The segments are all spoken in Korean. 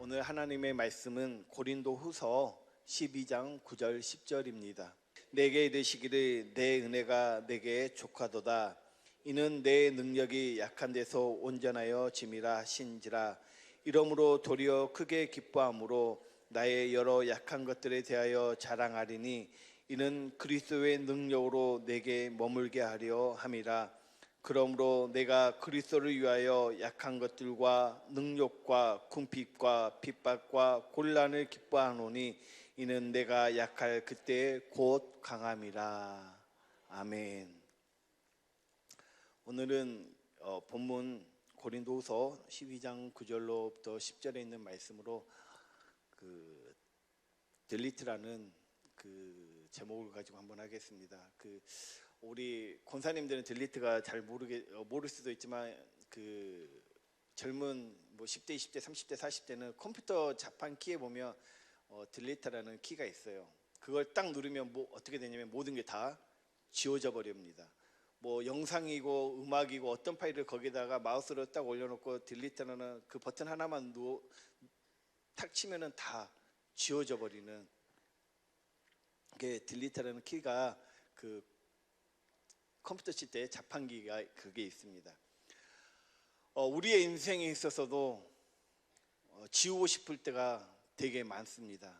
오늘 하나님의 말씀은 고린도후서 12장 9절 10절입니다. 내게 이르시기를 내 은혜가 내게 족하도다. 이는 내 능력이 약한 데서 온전하여 짐이라 하신지라. 이러므로 도리어 크게 기뻐함으로 나의 여러 약한 것들에 대하여 자랑하리니 이는 그리스도의 능력으로 내게 머물게 하려 함이라. 그러므로 내가 그리스도를 위하여 약한 것들과 능욕과 궁핍과 핍박과 곤란을 기뻐하노니 이는 내가 약할 그때에 곧 강함이라. 아멘. 오늘은 본문 고린도후서 12장 9절로부터 10절에 있는 말씀으로 딜리트라는 제목을 가지고 한번 하겠습니다. 우리 권사님들은 딜리트가 잘 모를 수도 있지만 젊은 10대, 20대, 30대, 40대는 컴퓨터 자판 키에 보면 딜리트라는 키가 있어요. 그걸 딱 누르면 어떻게 되냐면 모든 게 다 지워져 버립니다. 영상이고 음악이고 어떤 파일을 거기다가 마우스로 딱 올려놓고 딜리트라는 그 버튼 하나만 탁 치면은 다 지워져 버리는 게 딜리트라는 키가 컴퓨터 칠 때 자판기가 그게 있습니다. 우리의 인생에 있어서도 지우고 싶을 때가 되게 많습니다.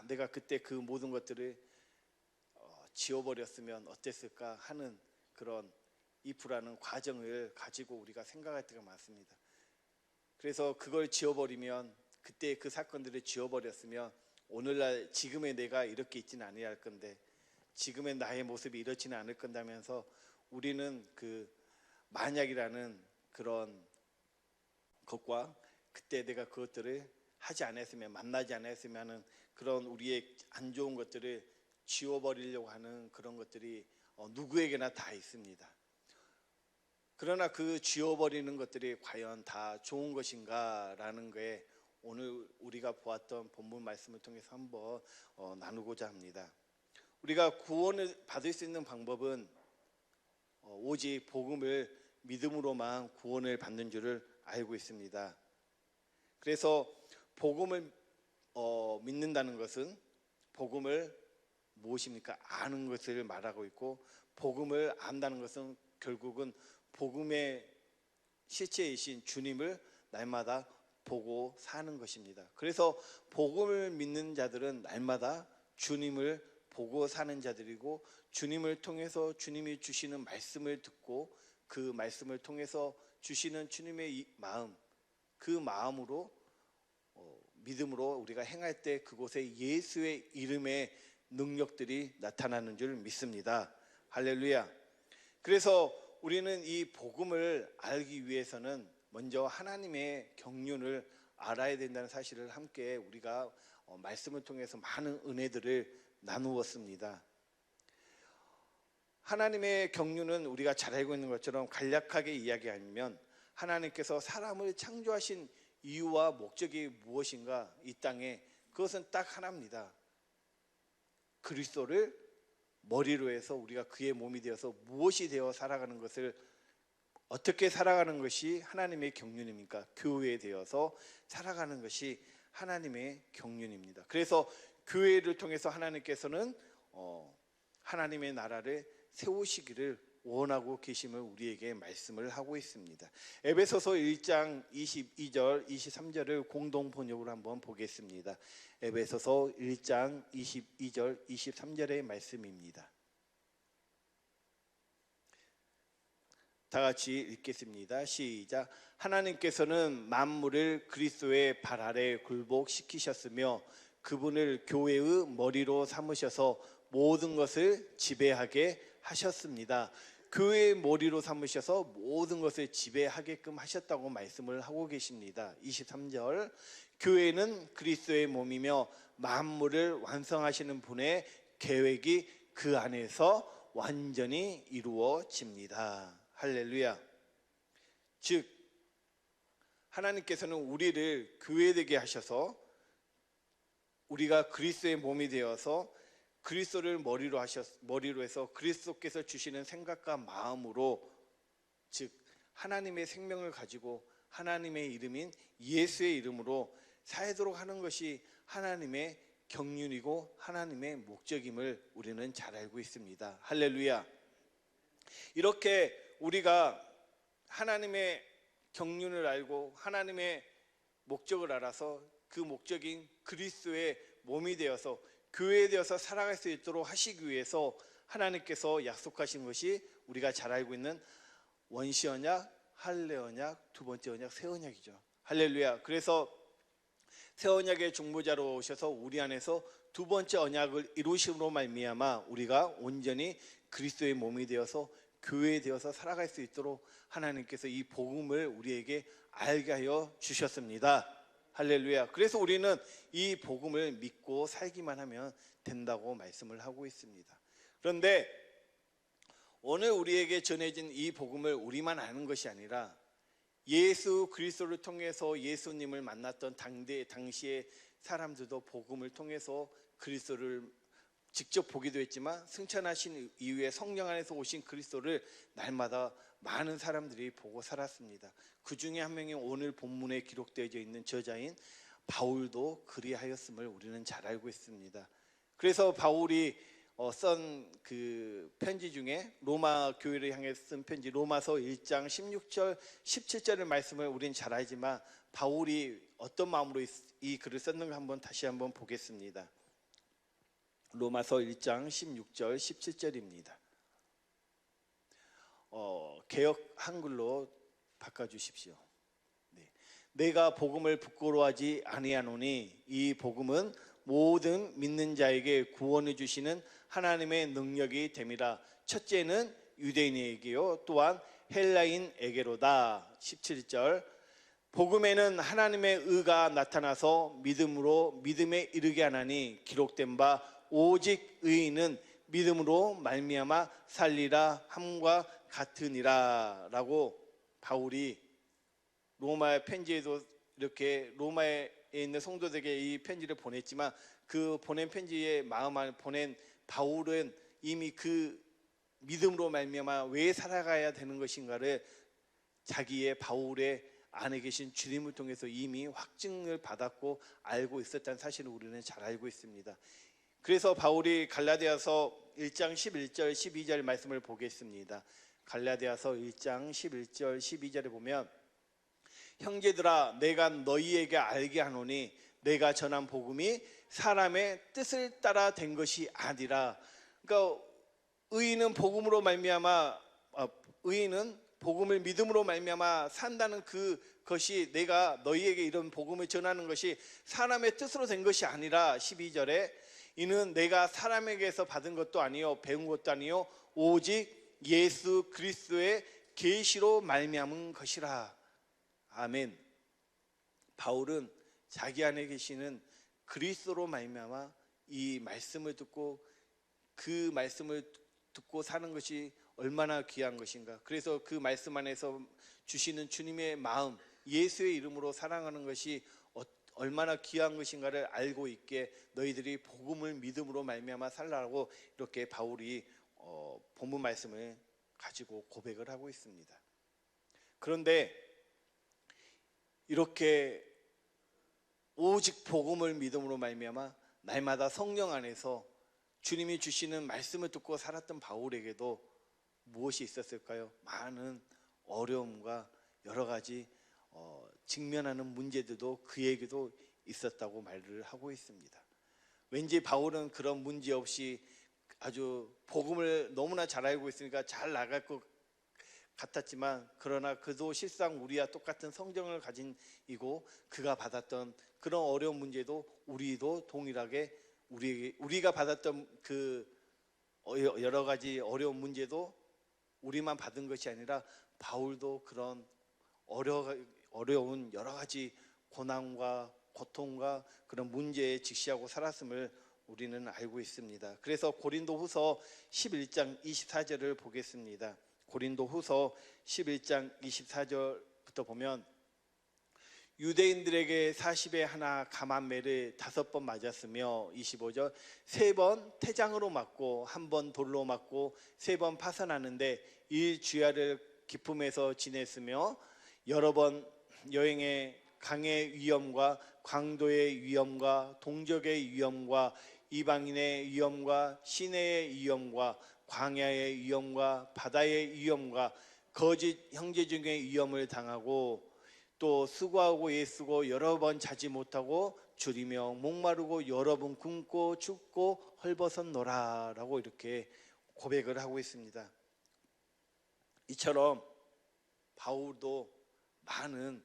내가 그때 그 모든 것들을 지워버렸으면 어땠을까 하는 그런 if라는 과정을 가지고 우리가 생각할 때가 많습니다. 그래서 그걸 지워버리면, 그때 그 사건들을 지워버렸으면 오늘날 지금의 내가 이렇게 있지는 아니할 건데, 지금의 나의 모습이 이렇지는 않을 건다면서 우리는 만약이라는 그런 것과 그때 내가 그것들을 하지 않았으면, 만나지 않았으면 하는 그런 우리의 안 좋은 것들을 지워버리려고 하는 그런 것들이 누구에게나 다 있습니다. 그러나 그 지워버리는 것들이 과연 다 좋은 것인가 라는 게 오늘 우리가 보았던 본문 말씀을 통해서 한번 나누고자 합니다. 우리가 구원을 받을 수 있는 방법은 오직 복음을 믿음으로만 구원을 받는 줄을 알고 있습니다. 그래서 복음을 믿는다는 것은 복음을 무엇입니까? 아는 것을 말하고 있고, 복음을 안다는 것은 결국은 복음의 실체이신 주님을 날마다 보고 사는 것입니다. 그래서 복음을 믿는 자들은 날마다 주님을 보고 사는 자들이고, 주님을 통해서 주님이 주시는 말씀을 듣고 그 말씀을 통해서 주시는 주님의 마음, 그 마음으로 믿음으로 우리가 행할 때 그곳에 예수의 이름의 능력들이 나타나는 줄 믿습니다. 할렐루야. 그래서 우리는 이 복음을 알기 위해서는 먼저 하나님의 경륜을 알아야 된다는 사실을 함께 우리가 말씀을 통해서 많은 은혜들을 나누었습니다. 하나님의 경륜은 우리가 잘 알고 있는 것처럼 간략하게 이야기하면, 하나님께서 사람을 창조하신 이유와 목적이 무엇인가, 이 땅에 그것은 딱 하나입니다. 그리스도를 머리로 해서 우리가 그의 몸이 되어서 무엇이 되어 살아가는 것을, 어떻게 살아가는 것이 하나님의 경륜입니까? 교회에 되어서 살아가는 것이 하나님의 경륜입니다. 그래서 교회를 통해서 하나님께서는 하나님의 나라를 세우시기를 원하고 계심을 우리에게 말씀을 하고 있습니다. 에베소서 1장 22절 23절을 공동 번역으로 한번 보겠습니다. 에베소서 1장 22절 23절의 말씀입니다. 다 같이 읽겠습니다. 시작. 하나님께서는 만물을 그리스도의 발 아래 굴복시키셨으며 그분을 교회의 머리로 삼으셔서 모든 것을 지배하게 하셨습니다. 교회의 머리로 삼으셔서 모든 것을 지배하게끔 하셨다고 말씀을 하고 계십니다. 23절. 교회는 그리스도의 몸이며 만물을 완성하시는 분의 계획이 그 안에서 완전히 이루어집니다. 할렐루야. 즉 하나님께서는 우리를 교회되게 하셔서 우리가 그리스도의 몸이 되어서 그리스도를 머리로 해서 그리스도께서 주시는 생각과 마음으로, 즉 하나님의 생명을 가지고 하나님의 이름인 예수의 이름으로 살도록 하는 것이 하나님의 경륜이고 하나님의 목적임을 우리는 잘 알고 있습니다. 할렐루야. 이렇게 우리가 하나님의 경륜을 알고 하나님의 목적을 알아서 그 목적인 그리스도의 몸이 되어서 교회 되어서 살아갈 수 있도록 하시기 위해서 하나님께서 약속하신 것이 우리가 잘 알고 있는 원시 언약, 할례 언약, 두 번째 언약, 새 언약이죠. 할렐루야. 그래서 새 언약의 중보자로 오셔서 우리 안에서 두 번째 언약을 이루심으로 말미암아 우리가 온전히 그리스도의 몸이 되어서 교회 되어서 살아갈 수 있도록 하나님께서 이 복음을 우리에게 알게 하여 주셨습니다. 할렐루야. 그래서 우리는 이 복음을 믿고 살기만 하면 된다고 말씀을 하고 있습니다. 그런데 오늘 우리에게 전해진 이 복음을 우리만 아는 것이 아니라 예수 그리스도를 통해서 예수님을 만났던 당시의 사람들도 복음을 통해서 그리스도를 직접 보기도 했지만 승천하신 이후에 성령 안에서 오신 그리스도를 날마다 많은 사람들이 보고 살았습니다. 그 중에 한 명이 오늘 본문에 기록되어 있는 저자인 바울도 그리하였음을 우리는 잘 알고 있습니다. 그래서 바울이 쓴 그 편지 중에 로마 교회를 향해 쓴 편지 로마서 1장 16절 17절의 말씀을 우리는 잘 알지만 바울이 어떤 마음으로 이 글을 썼는가 한번 다시 한번 보겠습니다. 로마서 1장 16절 17절입니다. 개역 한글로 바꿔주십시오. 네. 내가 복음을 부끄러워하지 아니하노니 이 복음은 모든 믿는 자에게 구원해 주시는 하나님의 능력이 됨이라. 첫째는 유대인에게요 또한 헬라인에게로다. 17절 복음에는 하나님의 의가 나타나서 믿음으로 믿음에 이르게 하나니 기록된 바 오직 의인은 믿음으로 말미암아 살리라 함과 같으니라. 라고 바울이 로마 편지에도 이렇게 로마에 있는 성도들에게 이 편지를 보냈지만 그 보낸 편지의 마음을 보낸 바울은 이미 그 믿음으로 말미암아 왜 살아가야 되는 것인가를 자기의 바울의 안에 계신 주님을 통해서 이미 확증을 받았고 알고 있었다는 사실을 우리는 잘 알고 있습니다. 그래서 바울이 갈라디아서 1장 11절 12절 말씀을 보겠습니다. 갈라디아서 1장 11절 12절에 보면 형제들아 내가 너희에게 알게 하노니 내가 전한 복음이 사람의 뜻을 따라 된 것이 아니라. 그러니까 의인은 복음으로 말미암아 의인은 복음을 믿음으로 말미암아 산다는 그것이 내가 너희에게 이런 복음을 전하는 것이 사람의 뜻으로 된 것이 아니라 12절에 이는 내가 사람에게서 받은 것도 아니요 배운 것도 아니요 오직 예수 그리스도의 계시로 말미암은 것이라. 아멘. 바울은 자기 안에 계시는 그리스도로 말미암아 이 말씀을 듣고 그 말씀을 듣고 사는 것이 얼마나 귀한 것인가. 그래서 그 말씀 안에서 주시는 주님의 마음, 예수의 이름으로 사랑하는 것이 얼마나 귀한 것인가를 알고 있게 너희들이 복음을 믿음으로 말미암아 살라고 이렇게 바울이 본문 말씀을 가지고 고백을 하고 있습니다. 그런데 이렇게 오직 복음을 믿음으로 말미암아 날마다 성령 안에서 주님이 주시는 말씀을 듣고 살았던 바울에게도 무엇이 있었을까요? 많은 어려움과 여러 가지 직면하는 문제들도 그에게도 있었다고 말을 하고 있습니다. 왠지 바울은 그런 문제 없이 아주 복음을 너무나 잘 알고 있으니까 잘 나갈 것 같았지만 그러나 그도 실상 우리와 똑같은 성정을 가진 이고 그가 받았던 그런 어려운 문제도 우리도 동일하게 우리가 받았던 그 여러 가지 어려운 문제도 우리만 받은 것이 아니라 바울도 그런 어려운 여러 가지 고난과 고통과 그런 문제에 직시하고 살았음을 우리는 알고 있습니다. 그래서 고린도후서 11장 24절을 보겠습니다. 고린도후서 11장 24절부터 보면 유대인들에게 40에 하나 감한매를 5번 맞았으며 25절 3번 태장으로 맞고 1번 돌로 맞고 3번 파선하는데 이 주야를 기품에서 지냈으며 여러 번 여행에 강의 위험과 광도의 위험과 동족의 위험과 이방인의 위험과 시내의 위험과 광야의 위험과 바다의 위험과 거짓 형제 중의 위험을 당하고 또 수고하고 애쓰고 여러 번 자지 못하고 줄이며 목마르고 여러 번 굶고 춥고 헐벗었노라 라고 이렇게 고백을 하고 있습니다. 이처럼 바울도 많은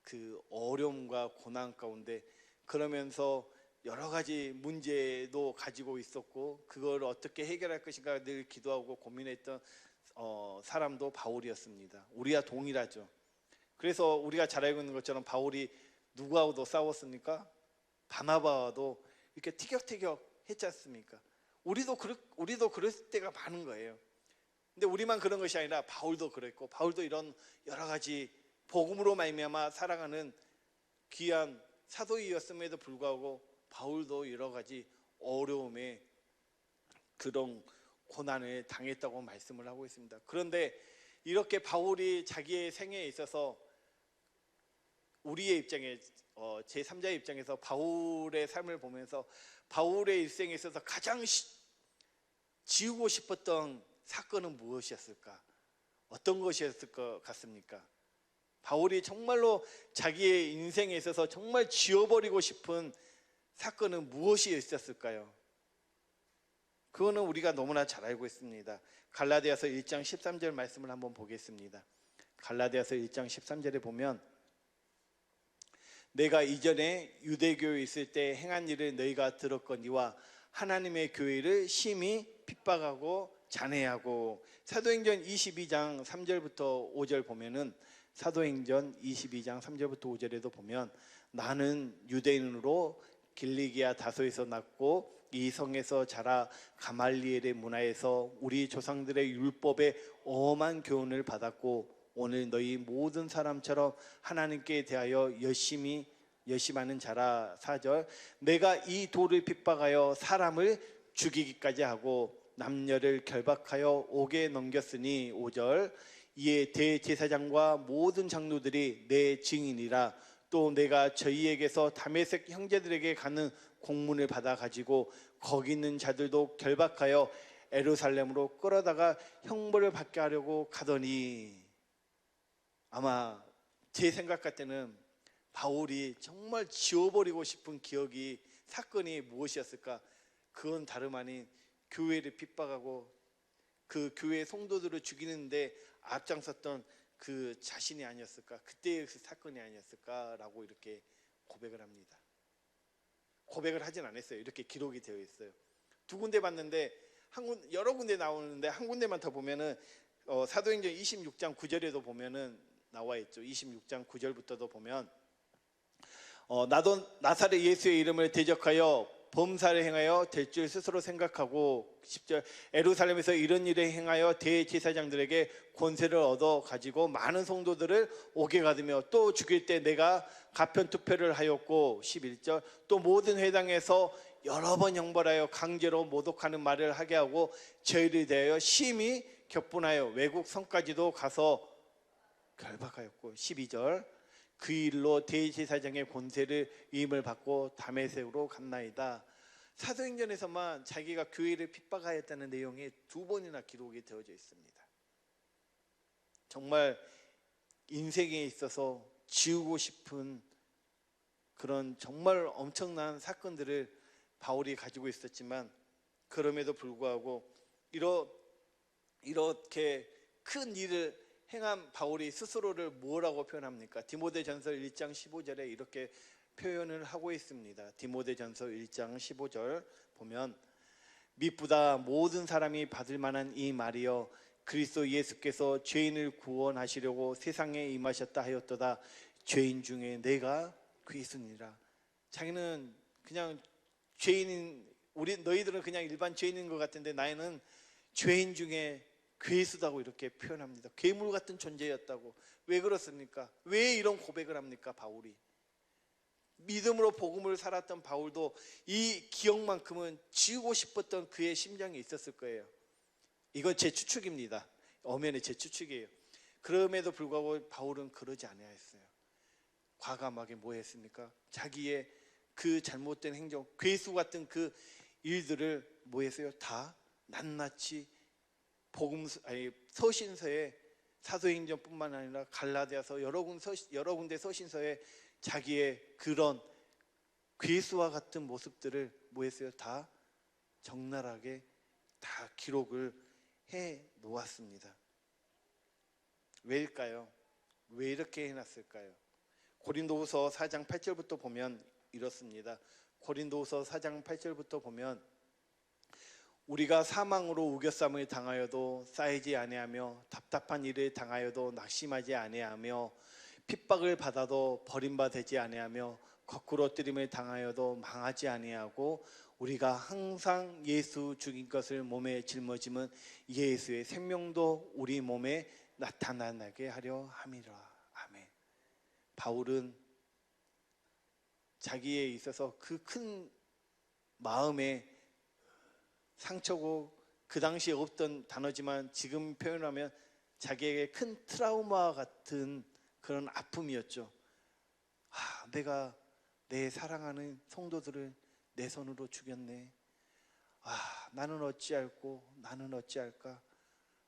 그 어려움과 고난 가운데 그러면서 여러 가지 문제도 가지고 있었고 그걸 어떻게 해결할 것인가 늘 기도하고 고민했던 사람도 바울이었습니다. 우리와 동일하죠. 그래서 우리가 잘 알고 있는 것처럼 바울이 누구하고도 싸웠습니까? 바나바와도 이렇게 티격태격 했지 않습니까? 우리도 그럴 때가 많은 거예요. 근데 우리만 그런 것이 아니라 바울도 그랬고 바울도 이런 여러 가지 복음으로 말미암아 살아가는 귀한 사도이었음에도 불구하고 바울도 여러 가지 어려움에 그런 고난을 당했다고 말씀을 하고 있습니다. 그런데 이렇게 바울이 자기의 생애에 있어서 우리의 입장에 제3자의 입장에서 바울의 삶을 보면서 바울의 일생에 있어서 가장 지우고 싶었던 사건은 무엇이었을까? 어떤 것이었을 것 같습니까? 바울이 정말로 자기의 인생에 있어서 정말 지워버리고 싶은 사건은 무엇이 있었을까요? 그거는 우리가 너무나 잘 알고 있습니다. 갈라디아서 1장 13절 말씀을 한번 보겠습니다. 갈라디아서 1장 13절에 보면 내가 이전에 유대교에 있을 때 행한 일을 너희가 들었거니와 하나님의 교회를 심히 핍박하고 잔해하고 사도행전 22장 3절부터 5절 보면은 사도행전 22장 3절부터 5절에도 보면 나는 유대인으로 길리기아 다소에서 났고 이 성에서 자라 가말리엘의 문화에서 우리 조상들의 율법에 엄한 교훈을 받았고 오늘 너희 모든 사람처럼 하나님께 대하여 열심하는 자라. 4절 내가 이 돌을 핍박하여 사람을 죽이기까지 하고 남녀를 결박하여 옥에 넘겼으니 5절 이에 대제사장과 모든 장로들이 내 증인이라. 또 내가 저희에게서 다메섹 형제들에게 가는 공문을 받아 가지고 거기 있는 자들도 결박하여 예루살렘으로 끌어다가 형벌을 받게 하려고 가더니. 아마 제 생각 같을 때는 바울이 정말 지워버리고 싶은 사건이 무엇이었을까? 그건 다름 아닌 교회를 핍박하고 그 교회 성도들을 죽이는데 앞장섰던 그 자신이 아니었을까? 그때의 그 사건이 아니었을까라고 이렇게 고백을 합니다. 고백을 하진 않았어요. 이렇게 기록이 되어 있어요. 두 군데 봤는데 여러 군데 나오는데 한 군데만 더 보면은 사도행전 26장 9절에도 보면은 나와 있죠. 26장 9절부터도 보면 나도 나사렛 예수의 이름을 대적하여 범사를 행하여 될 줄 스스로 생각하고 10절 예루살렘에서 이런 일을 행하여 대제사장들에게 권세를 얻어 가지고 많은 성도들을 옥에 가두며 또 죽일 때 내가 가편투표를 하였고 11절 또 모든 회당에서 여러 번 형벌하여 강제로 모독하는 말을 하게 하고 저희를 대하여 심히 격분하여 외국 성까지도 가서 결박하였고 12절 그 일로 대제사장의 권세를 위임을 받고 다메섹으로 갔나이다. 사도행전에서만 자기가 교회를 핍박하였다는 내용이 2번이나 기록이 되어져 있습니다. 정말 인생에 있어서 지우고 싶은 그런 정말 엄청난 사건들을 바울이 가지고 있었지만 그럼에도 불구하고 이렇게 큰 일을 행한 바울이 스스로를 뭐라고 표현합니까? 디모데전서 1장 15절에 이렇게 표현을 하고 있습니다. 디모데전서 1장 15절 보면 미쁘다 모든 사람이 받을 만한 이 말이여 그리스도 예수께서 죄인을 구원하시려고 세상에 임하셨다 하였도다. 죄인 중에 내가 괴순이라. 자기는 그냥 죄인인 너희들은 그냥 일반 죄인인 것 같은데 나는 죄인 중에 괴수다고 이렇게 표현합니다. 괴물 같은 존재였다고. 왜 그렇습니까? 왜 이런 고백을 합니까? 바울이 믿음으로 복음을 살았던 바울도 이 기억만큼은 지우고 싶었던 그의 심정이 있었을 거예요. 이건 제 추측입니다. 엄연히 제 추측이에요. 그럼에도 불구하고 바울은 그러지 아니하였어요. 과감하게 뭐 했습니까? 자기의 그 잘못된 행정, 괴수 같은 그 일들을 뭐 했어요? 다 낱낱이 서신서에, 사도행전뿐만 아니라 갈라디아서 여러 군데 서신서에 자기의 그런 괴수와 같은 모습들을 뭐 했어요? 다 적나라하게 다 기록을 해 놓았습니다. 왜일까요? 왜 이렇게 해놨을까요? 고린도후서 4장 8절부터 보면 이렇습니다. 고린도후서 4장 8절부터 보면 우리가 사망으로 우겨쌈을 당하여도 쌓이지 아니하며 답답한 일을 당하여도 낙심하지 아니하며 핍박을 받아도 버림받지 아니하며 거꾸로 뜨림을 당하여도 망하지 아니하고 우리가 항상 예수 죽인 것을 몸에 짊어짐은 예수의 생명도 우리 몸에 나타나게 하려 함이라. 아멘. 바울은 자기에 있어서 그 큰 마음에 상처고 그 당시에 없던 단어지만 지금 표현하면 자기에게 큰 트라우마 같은 그런 아픔이었죠. 내가 내 사랑하는 성도들을 내 손으로 죽였네. 나는 어찌할꼬, 나는 어찌할까.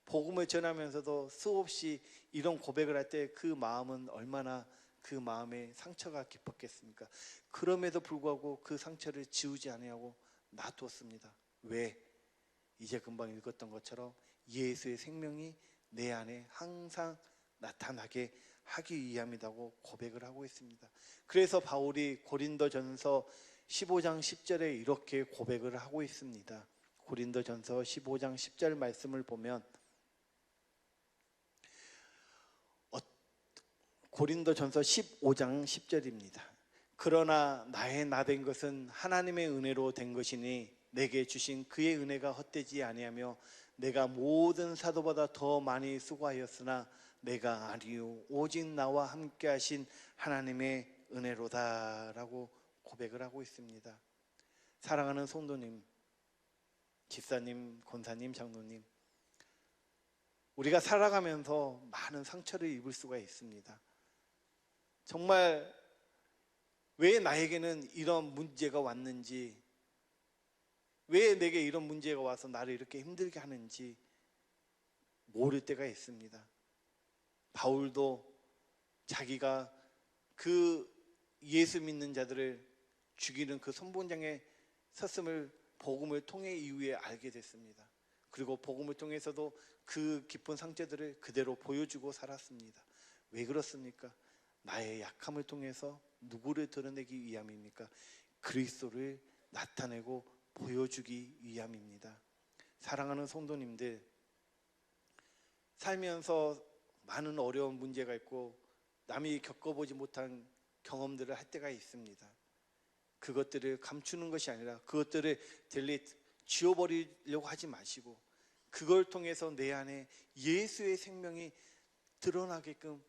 복음을 전하면서도 수없이 이런 고백을 할 때 그 마음은 얼마나 그 마음에 상처가 깊었겠습니까? 그럼에도 불구하고 그 상처를 지우지 아니하고 놔두었습니다. 왜? 이제 금방 읽었던 것처럼 예수의 생명이 내 안에 항상 나타나게 하기 위함이라고 고백을 하고 있습니다. 그래서 바울이 고린도전서 15장 10절에 이렇게 고백을 하고 있습니다. 고린도전서 15장 10절 말씀을 보면 고린도전서 15장 10절입니다. 그러나 나의 나된 것은 하나님의 은혜로 된 것이니 내게 주신 그의 은혜가 헛되지 아니하며 내가 모든 사도보다 더 많이 수고하였으나 내가 아니요 오직 나와 함께 하신 하나님의 은혜로다 라고 고백을 하고 있습니다. 사랑하는 성도님, 집사님, 권사님, 장로님, 우리가 살아가면서 많은 상처를 입을 수가 있습니다. 정말 왜 나에게는 이런 문제가 왔는지, 왜 내게 이런 문제가 와서 나를 이렇게 힘들게 하는지 모를 때가 있습니다. 바울도 자기가 그 예수 믿는 자들을 죽이는 그 선봉장에 섰음을 복음을 통해 이후에 알게 됐습니다. 그리고 복음을 통해서도 그 깊은 상처들을 그대로 보여주고 살았습니다. 왜 그렇습니까? 나의 약함을 통해서 누구를 드러내기 위함입니까? 그리스도를 나타내고 보여주기 위함입니다. 사랑하는 성도님들, 살면서 많은 어려운 문제가 있고 남이 겪어보지 못한 경험들을 할 때가 있습니다. 그것들을 감추는 것이 아니라 그것들을 지워버리려고 하지 마시고 그걸 통해서 내 안에 예수의 생명이 드러나게끔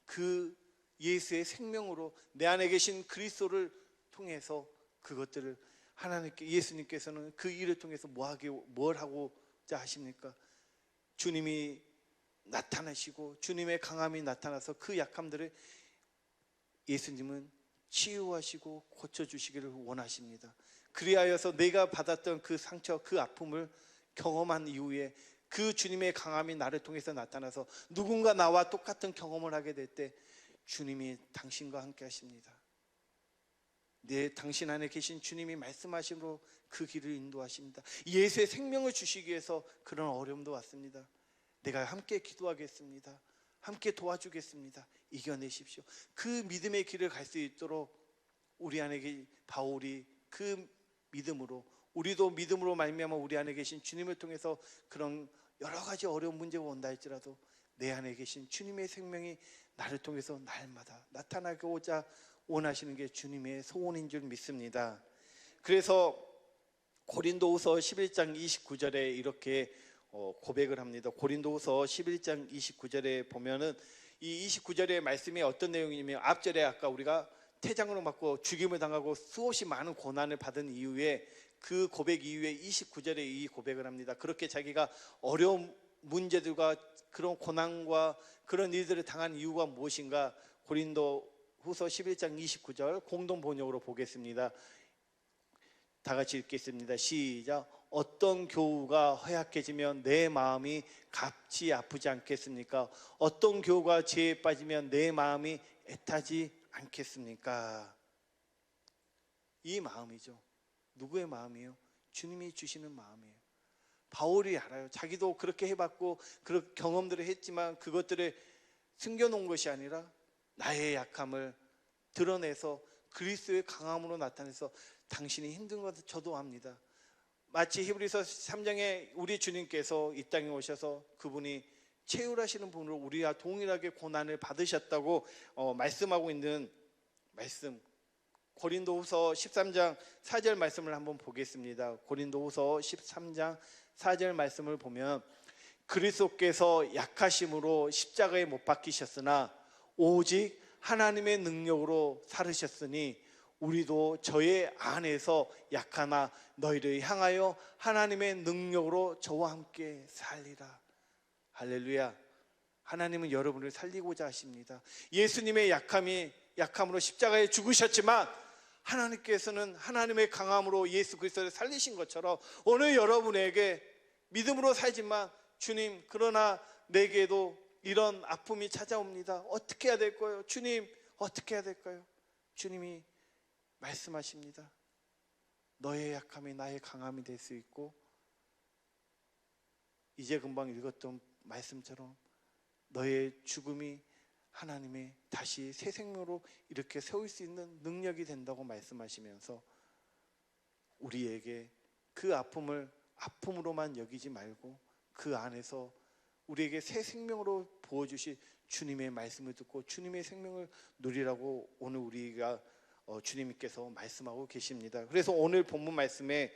그 예수의 생명으로 내 안에 계신 그리스도를 통해서 그것들을 하나님께, 예수님께서는 그 일을 통해서 뭘 하고자 하십니까? 주님이 나타나시고 주님의 강함이 나타나서 그 약함들을 예수님은 치유하시고 고쳐주시기를 원하십니다. 그리하여서 내가 받았던 그 상처, 그 아픔을 경험한 이후에 그 주님의 강함이 나를 통해서 나타나서 누군가 나와 똑같은 경험을 하게 될 때 주님이 당신과 함께 하십니다. 당신 안에 계신 주님이 말씀하심으로 그 길을 인도하십니다. 예수의 생명을 주시기 위해서 그런 어려움도 왔습니다. 내가 함께 기도하겠습니다. 함께 도와주겠습니다. 이겨내십시오. 그 믿음의 길을 갈 수 있도록 우리 안에 바울이 그 믿음으로, 우리도 믿음으로 말미암아 우리 안에 계신 주님을 통해서 그런 여러 가지 어려운 문제가 온다 할지라도 내 안에 계신 주님의 생명이 나를 통해서 날마다 나타나고자 원하시는 게 주님의 소원인 줄 믿습니다. 그래서 고린도후서 11장 29절에 이렇게 고백을 합니다. 고린도후서 11장 29절에 보면은 이 29절의 말씀이 어떤 내용이냐면, 앞절에 아까 우리가 태장으로 맞고 죽임을 당하고 수없이 많은 고난을 받은 이후에 그 고백 이후에 29절에 이 고백을 합니다. 그렇게 자기가 어려운 문제들과 그런 고난과 그런 일들을 당한 이유가 무엇인가 고린도 후서 11장 29절 공동 번역으로 보겠습니다. 다 같이 읽겠습니다. 시작. 어떤 교우가 허약해지면 내 마음이 값지 아프지 않겠습니까? 어떤 교우가 죄에 빠지면 내 마음이 애타지 않겠습니까? 이 마음이죠. 누구의 마음이에요? 주님이 주시는 마음이에요. 바울이 알아요. 자기도 그렇게 해봤고 그런 경험들을 했지만 그것들을 숨겨놓은 것이 아니라 나의 약함을 드러내서 그리스도의 강함으로 나타내서 당신이 힘든 것을 저도 압니다. 마치 히브리서 3장에 우리 주님께서 이 땅에 오셔서 그분이 채울하시는 분으로 우리와 동일하게 고난을 받으셨다고 말씀하고 있는 말씀, 고린도후서 13장 4절 말씀을 한번 보겠습니다. 고린도후서 13장 4절 말씀을 보면 그리스도께서 약하심으로 십자가에 못 박히셨으나 오직 하나님의 능력으로 살으셨으니 우리도 저의 안에서 약하나 너희를 향하여 하나님의 능력으로 저와 함께 살리라. 할렐루야. 하나님은 여러분을 살리고자 하십니다. 예수님의 약함으로 십자가에 죽으셨지만 하나님께서는 하나님의 강함으로 예수 그리스도를 살리신 것처럼 오늘 여러분에게 믿음으로 살지만 주님, 그러나 내게도 이런 아픔이 찾아옵니다. 어떻게 해야 될까요? 주님, 어떻게 해야 될까요? 주님이 말씀하십니다. 너의 약함이 나의 강함이 될 수 있고, 이제 금방 읽었던 말씀처럼 너의 죽음이 하나님의 다시 새 생명으로 이렇게 세울 수 있는 능력이 된다고 말씀하시면서 우리에게 그 아픔을 아픔으로만 여기지 말고 그 안에서 우리에게 새 생명으로 부어주신 주님의 말씀을 듣고 주님의 생명을 누리라고 오늘 우리가 주님께서 말씀하고 계십니다. 그래서 오늘 본문 말씀에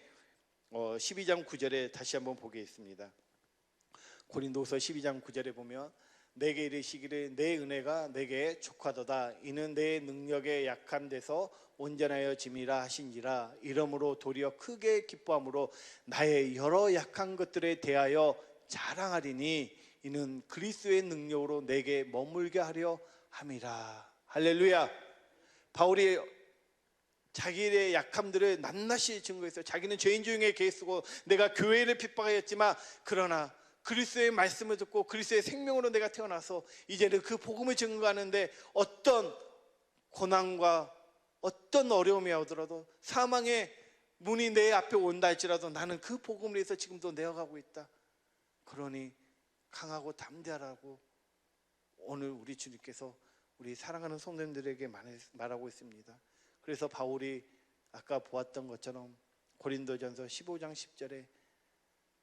12장 9절에 다시 한번 보겠습니다. 고린도서 12장 9절에 보면 내게 이르시기를 내 은혜가 내게 족하도다. 이는 내 능력에 약한 데서 온전하여 짐이라 하신지라. 이러므로 도리어 크게 기뻐함으로 나의 여러 약한 것들에 대하여 자랑하리니 이는 그리스도의 능력으로 내게 머물게 하려 함이라. 할렐루야. 바울이 자기의 약함들을 낱낱이 증거했어요. 자기는 죄인 중에 개쓰고 내가 교회를 핍박하였지만 그러나 그리스도의 말씀을 듣고 그리스도의 생명으로 내가 태어나서 이제는 그 복음을 증거하는데 어떤 고난과 어떤 어려움이 오더라도 사망의 문이 내 앞에 온다 할지라도 나는 그 복음을 위해서 지금도 내어가고 있다. 그러니 강하고 담대하라고 오늘 우리 주님께서 우리 사랑하는 성도님들에게 말하고 있습니다. 그래서 바울이 아까 보았던 것처럼 고린도전서 15장 10절에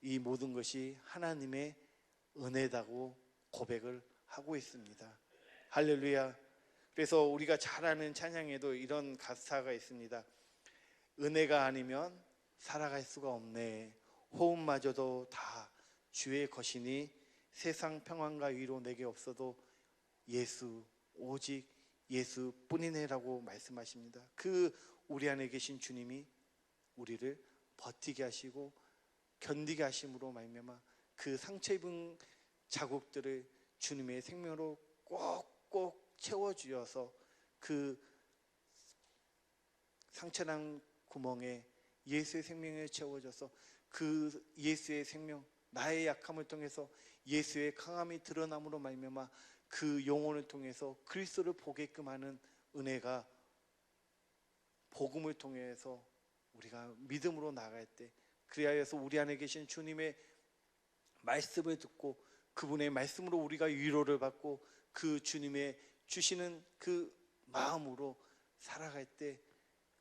이 모든 것이 하나님의 은혜다고 고백을 하고 있습니다. 할렐루야. 그래서 우리가 잘 아는 찬양에도 이런 가사가 있습니다. 은혜가 아니면 살아갈 수가 없네. 호흡마저도 다 주의 것이니 세상 평안과 위로 내게 없어도 예수, 오직 예수뿐이네라고 말씀하십니다. 그 우리 안에 계신 주님이 우리를 버티게 하시고 견디게 하심으로 말미암아 그 상처 입은 자국들을 주님의 생명으로 꼭꼭 채워주어서 그 상처난 구멍에 예수의 생명을 채워줘서 그 예수의 생명, 나의 약함을 통해서 예수의 강함이 드러남으로 말미암아 그 영혼을 통해서 그리스도를 보게끔 하는 은혜가 복음을 통해서 우리가 믿음으로 나아갈 때 그리하여서 우리 안에 계신 주님의 말씀을 듣고 그분의 말씀으로 우리가 위로를 받고 그 주님의 주시는 그 마음으로 살아갈 때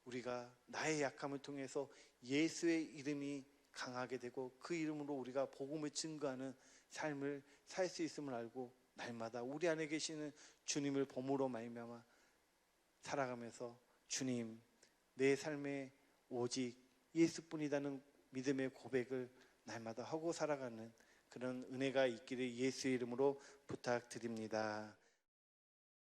우리가 나의 약함을 통해서 예수의 이름이 강하게 되고 그 이름으로 우리가 복음을 증거하는 삶을 살 수 있음을 알고 날마다 우리 안에 계시는 주님을 봄으로 말미암아 살아가면서 주님, 내 삶에 오직 예수뿐이라는 믿음의 고백을 날마다 하고 살아가는 그런 은혜가 있기를 예수의 이름으로 부탁드립니다.